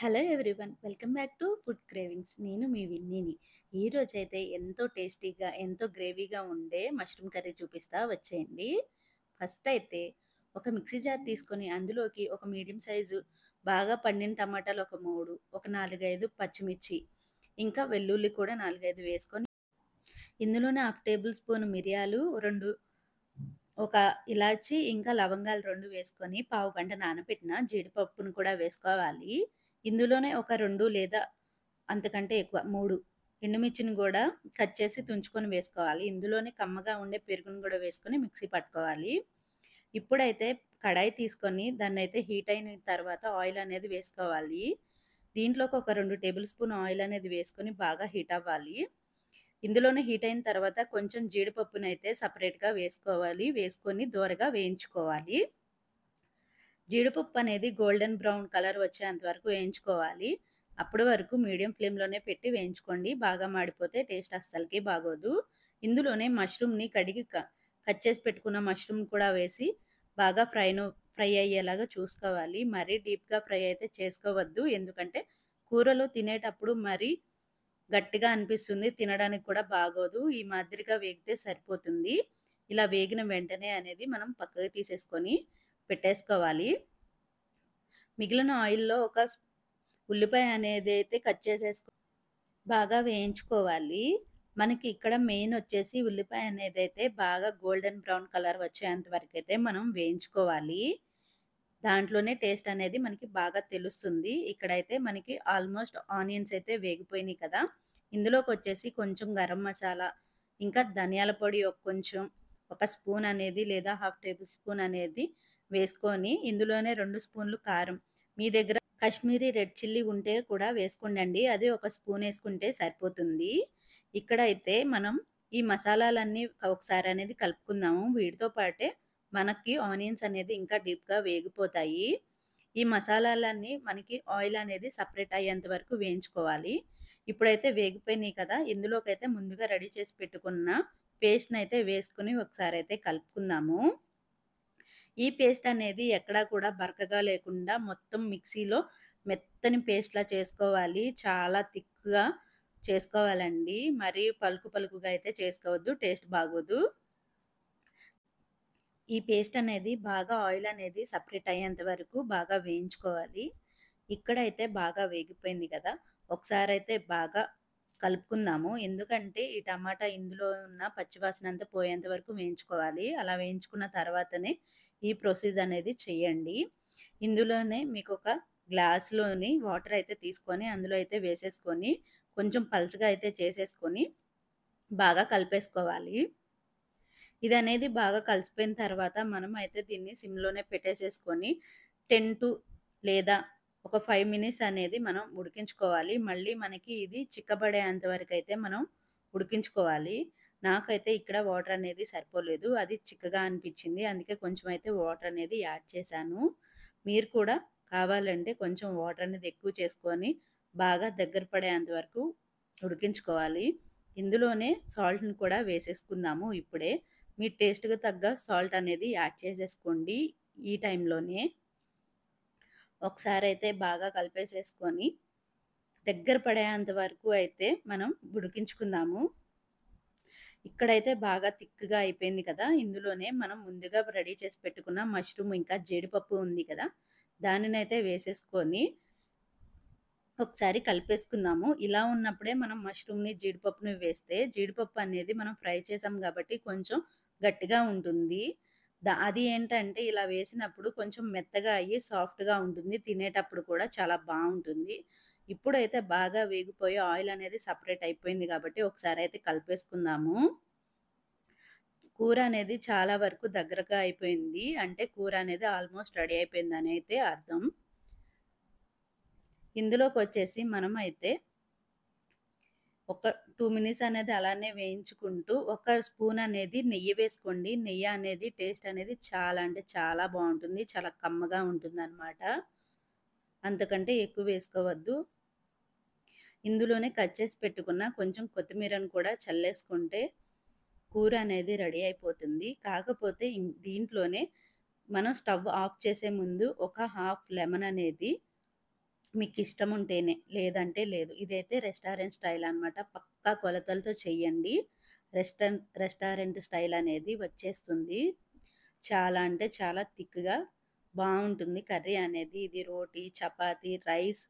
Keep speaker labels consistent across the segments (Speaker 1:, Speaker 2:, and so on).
Speaker 1: Hello everyone, welcome back to food cravings. నేను మీ విన్నీని. ఈరోజైతే ఎంతో టేస్టీగా, ఎంతో గ్రేవీగా ఉండే మష్రూమ్ కర్రీ చూపిస్తా, వచ్చేయండి. ఫస్ట్ అయితే ఒక మిక్సీ జార్ తీసుకొని అందులోకి ఒక మీడియం సైజు బాగా పండిన టమాటాలు ఒక 3, ఒక 4, 5 పచ్చిమిర్చి, ఇంకా వెల్లుల్లి కూడా 4, 5 వేసుకొని ఇందులోనే హాఫ్ టేబుల్ స్పూన్ మిరియాలు 2, ఒక ఇలాచి ఇంకా లవంగాలు 2 వేసుకొని పావుగంట నానబెట్టిన జీడిపప్పును కూడా వేసుకోవాలి. ఇందులోనే ఒక 2 లేదా అంతకంటే ఎక్కువ 3 ఎండుమిర్చిని కూడా కట్ చేసి తుంచుకొని వేసుకోవాలి. ఇందులోనే కమ్మగా ఉండే పెరుగును కూడా వేసుకొని మిక్సీ పట్టుకోవాలి. ఇప్పుడైతే కడాయి తీసుకొని దాన్నైతే హీట్ అయిన తర్వాత ఆయిల్ అనేది వేసుకోవాలి. దీంట్లోకి ఒక 2 టేబుల్ స్పూన్ ఆయిల్ అనేది వేసుకొని బాగా హీట్ అవ్వాలి. ఇందులోనే హీట్ అయిన తర్వాత కొంచెం జీడిపప్పునైతే సపరేట్‌గా వేసుకోవాలి. వేసుకొని దోరగా వేయించుకోవాలి. జీడిపప్పు అనేది గోల్డెన్ బ్రౌన్ కలర్ వచ్చేంత వరకు వేయించుకోవాలి. అప్పటి వరకు మీడియం ఫ్లేమ్‌లోనే పెట్టి వేయించుకోండి. బాగా మాడిపోతే టేస్ట్ అస్సలకి బాగోదు. ఇందులోనే మష్రూమ్‌ని కడిగి కట్ చేసి పెట్టుకున్న మష్రూమ్ కూడా వేసి బాగా ఫ్రై అయ్యేలాగా చూసుకోవాలి. మరీ డీప్‌గా ఫ్రై అయితే చేసుకోవద్దు. ఎందుకంటే కూరలో తినేటప్పుడు మరీ గట్టిగా అనిపిస్తుంది. తినడానికి కూడా బాగోదు. ఈ మాదిరిగా వేగితే సరిపోతుంది. ఇలా వేగిన వెంటనే అనేది మనం పక్కకు తీసేసుకొని పెట్టేసుకోవాలి. మిగిలిన ఆయిల్‌లో ఒక ఉల్లిపాయ అనేదైతే కట్ బాగా వేయించుకోవాలి. మనకి ఇక్కడ మెయిన్ వచ్చేసి ఉల్లిపాయ అనేదైతే బాగా గోల్డెన్ బ్రౌన్ కలర్ వచ్చేంత వరకైతే మనం వేయించుకోవాలి. దాంట్లోనే టేస్ట్ అనేది మనకి బాగా తెలుస్తుంది. ఇక్కడైతే మనకి ఆల్మోస్ట్ ఆనియన్స్ అయితే వేగిపోయినాయి కదా! ఇందులోకొచ్చేసి కొంచెం గరం మసాలా, ఇంకా ధనియాల పొడి కొంచెం, ఒక స్పూన్ అనేది లేదా హాఫ్ టేబుల్ స్పూన్ అనేది వేసుకొని, ఇందులోనే 2 స్పూన్లు కారం. మీ దగ్గర కాశ్మీరీ రెడ్ చిల్లీ ఉంటే కూడా వేసుకోండండి. అది ఒక స్పూన్ ఏసుకుంటే సరిపోతుంది. ఇక్కడైతే మనం ఈ మసాలాలన్నీ ఒకసారి అనేది కలుపుకుందాము. వీటితో పాటే మనకి ఆనియన్స్ అనేది ఇంకా డీప్‌గా వేగిపోతాయి. ఈ మసాలాలన్నీ మనకి ఆయిల్ అనేది సెపరేట్ అయ్యేంత వరకు వేయించుకోవాలి. ఇప్పుడైతే వేగిపోయినాయి కదా! ఇందులోకైతే ముందుగా రెడీ చేసి పెట్టుకున్న పేస్ట్‌నైతే వేసుకొని ఒకసారైతే కలుపుకుందాము. ఈ పేస్ట్ అనేది ఎక్కడా కూడా బరకగా లేకుండా మొత్తం మిక్సీలో మెత్తని పేస్ట్‌లా చేసుకోవాలి. చాలా థిక్‌గా చేసుకోవాలండి. మరీ పలుకు పలుకుగా అయితే చేసుకోవద్దు. టేస్ట్ బాగోదు. ఈ పేస్ట్ అనేది బాగా ఆయిల్ అనేది సెపరేట్ అయ్యేంత వరకు బాగా వేయించుకోవాలి. ఇక్కడైతే బాగా వేగిపోయింది కదా! ఒకసారైతే బాగా కలుపుకుందాము. ఎందుకంటే ఈ టమాటా ఇందులో ఉన్న పచ్చివాసన అంతా పోయేంత వరకు వేయించుకోవాలి. అలా వేయించుకున్న తర్వాతనే ఈ ప్రొసీజ్ అనేది చేయండి. ఇందులోనే మీకొక గ్లాస్‌లోని వాటర్ అయితే తీసుకొని అందులో అయితే వేసేసుకొని కొంచెం పల్చగా అయితే చేసేసుకొని బాగా కలిపేసుకోవాలి. ఇదనేది బాగా కలిసిపోయిన తర్వాత మనం అయితే దీన్ని సిమ్‌లోనే పెట్టేసేసుకొని 10 లేదా ఒక 5 మినిట్స్ అనేది మనం ఉడికించుకోవాలి. మళ్ళీ మనకి ఇది చిక్కబడేంత వరకైతే మనం ఉడికించుకోవాలి. నాకైతే ఇక్కడ వాటర్ అనేది సరిపోలేదు. అది చిక్కగా అనిపించింది. అందుకే కొంచెం అయితే వాటర్ అనేది యాడ్ చేశాను. మీరు కూడా కావాలంటే కొంచెం వాటర్ అనేది ఎక్కువ చేసుకొని బాగా దగ్గర పడేంత వరకు ఉడికించుకోవాలి. ఇందులోనే సాల్ట్‌ని కూడా వేసేసుకుందాము ఇప్పుడే. మీ టేస్ట్‌కి తగ్గ సాల్ట్ అనేది యాడ్ చేసేసుకోండి ఈ టైంలోనే. ఒకసారైతే బాగా కలిపేసేసుకొని దగ్గర పడేంత వరకు అయితే మనం ఉడికించుకుందాము. ఇక్కడైతే బాగా థిక్‌గా అయిపోయింది కదా! ఇందులోనే మనం ముందుగా రెడీ చేసి పెట్టుకున్న మష్రూమ్ ఇంకా జీడిపప్పు ఉంది కదా! దానినైతే వేసేసుకొని ఒకసారి కలిపేసుకుందాము. ఇలా ఉన్నప్పుడే మనం మష్రూమ్‌ని, జీడిపప్పుని వేస్తే జీడిపప్పు అనేది మనం ఫ్రై చేసాం కాబట్టి కొంచెం గట్టిగా ఉంటుంది. అది ఏంటంటే ఇలా వేసినప్పుడు కొంచెం మెత్తగా అయ్యి సాఫ్ట్‌గా ఉంటుంది. తినేటప్పుడు కూడా చాలా బావుంటుంది. ఇప్పుడైతే బాగా వేగిపోయి ఆయిల్ అనేది సెపరేట్ అయిపోయింది కాబట్టి ఒకసారైతే కలిపేసుకుందాము. కూర అనేది చాలా వరకు దగ్గరగా అయిపోయింది. అంటే కూర అనేది ఆల్మోస్ట్ రెడీ అయిపోయిందని అయితే అర్థం. ఇందులోకొచ్చేసి మనమైతే ఒక 2 మినిట్స్ అనేది అలానే వేయించుకుంటూ, ఒక స్పూన్ అనేది నెయ్యి వేసుకోండి. నెయ్యి అనేది టేస్ట్ అనేది చాలా అంటే చాలా బావుంటుంది. చాలా కమ్మగా ఉంటుందనమాట. అంతకంటే ఎక్కువ వేసుకోవద్దు. ఇందులోనే కట్ చేసి పెట్టుకున్న కొంచెం కొత్తిమీరను కూడా చల్లేసుకుంటే కూర అనేది రెడీ అయిపోతుంది. కాకపోతే దీంట్లోనే మనం స్టవ్ ఆఫ్ చేసే ముందు ఒక హాఫ్ లెమన్ అనేది మీకిష్టం ఉంటేనే. లేదంటే లేదు. ఇదైతే రెస్టారెంట్ స్టైల్ అనమాట. పక్కా కొలతలతో చెయ్యండి. రెస్టారెంట్ స్టైల్ అనేది వచ్చేస్తుంది. చాలా అంటే చాలా థిక్‌గా బావుంటుంది కర్రీ అనేది. ఇది రోటీ, చపాతీ, రైస్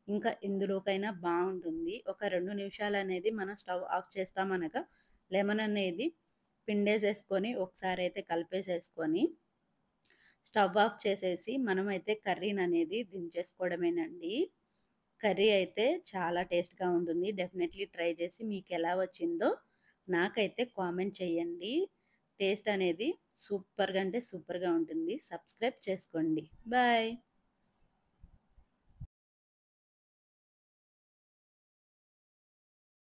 Speaker 1: ఇంకా ఎందులోకైనా బావుంటుంది. ఒక 2 నిమిషాలనేది మనం స్టవ్ ఆఫ్ చేస్తామనగా లెమన్ అనేది పిండేసేసుకొని ఒకసారైతే కలిపేసేసుకొని స్టవ్ ఆఫ్ చేసేసి మనమైతే కర్రీననేది దించేసుకోవడమేనండి. కర్రీ అయితే చాలా టేస్ట్‌గా ఉంటుంది. డెఫినెట్‌లీ ట్రై చేసి మీకెలా వచ్చిందో నాకైతే కామెంట్ చేయండి. టేస్ట్ అనేది సూపర్‌గా అంటే సూపర్‌గా ఉంటుంది. సబ్స్క్రైబ్ చేసుకోండి. బాయ్.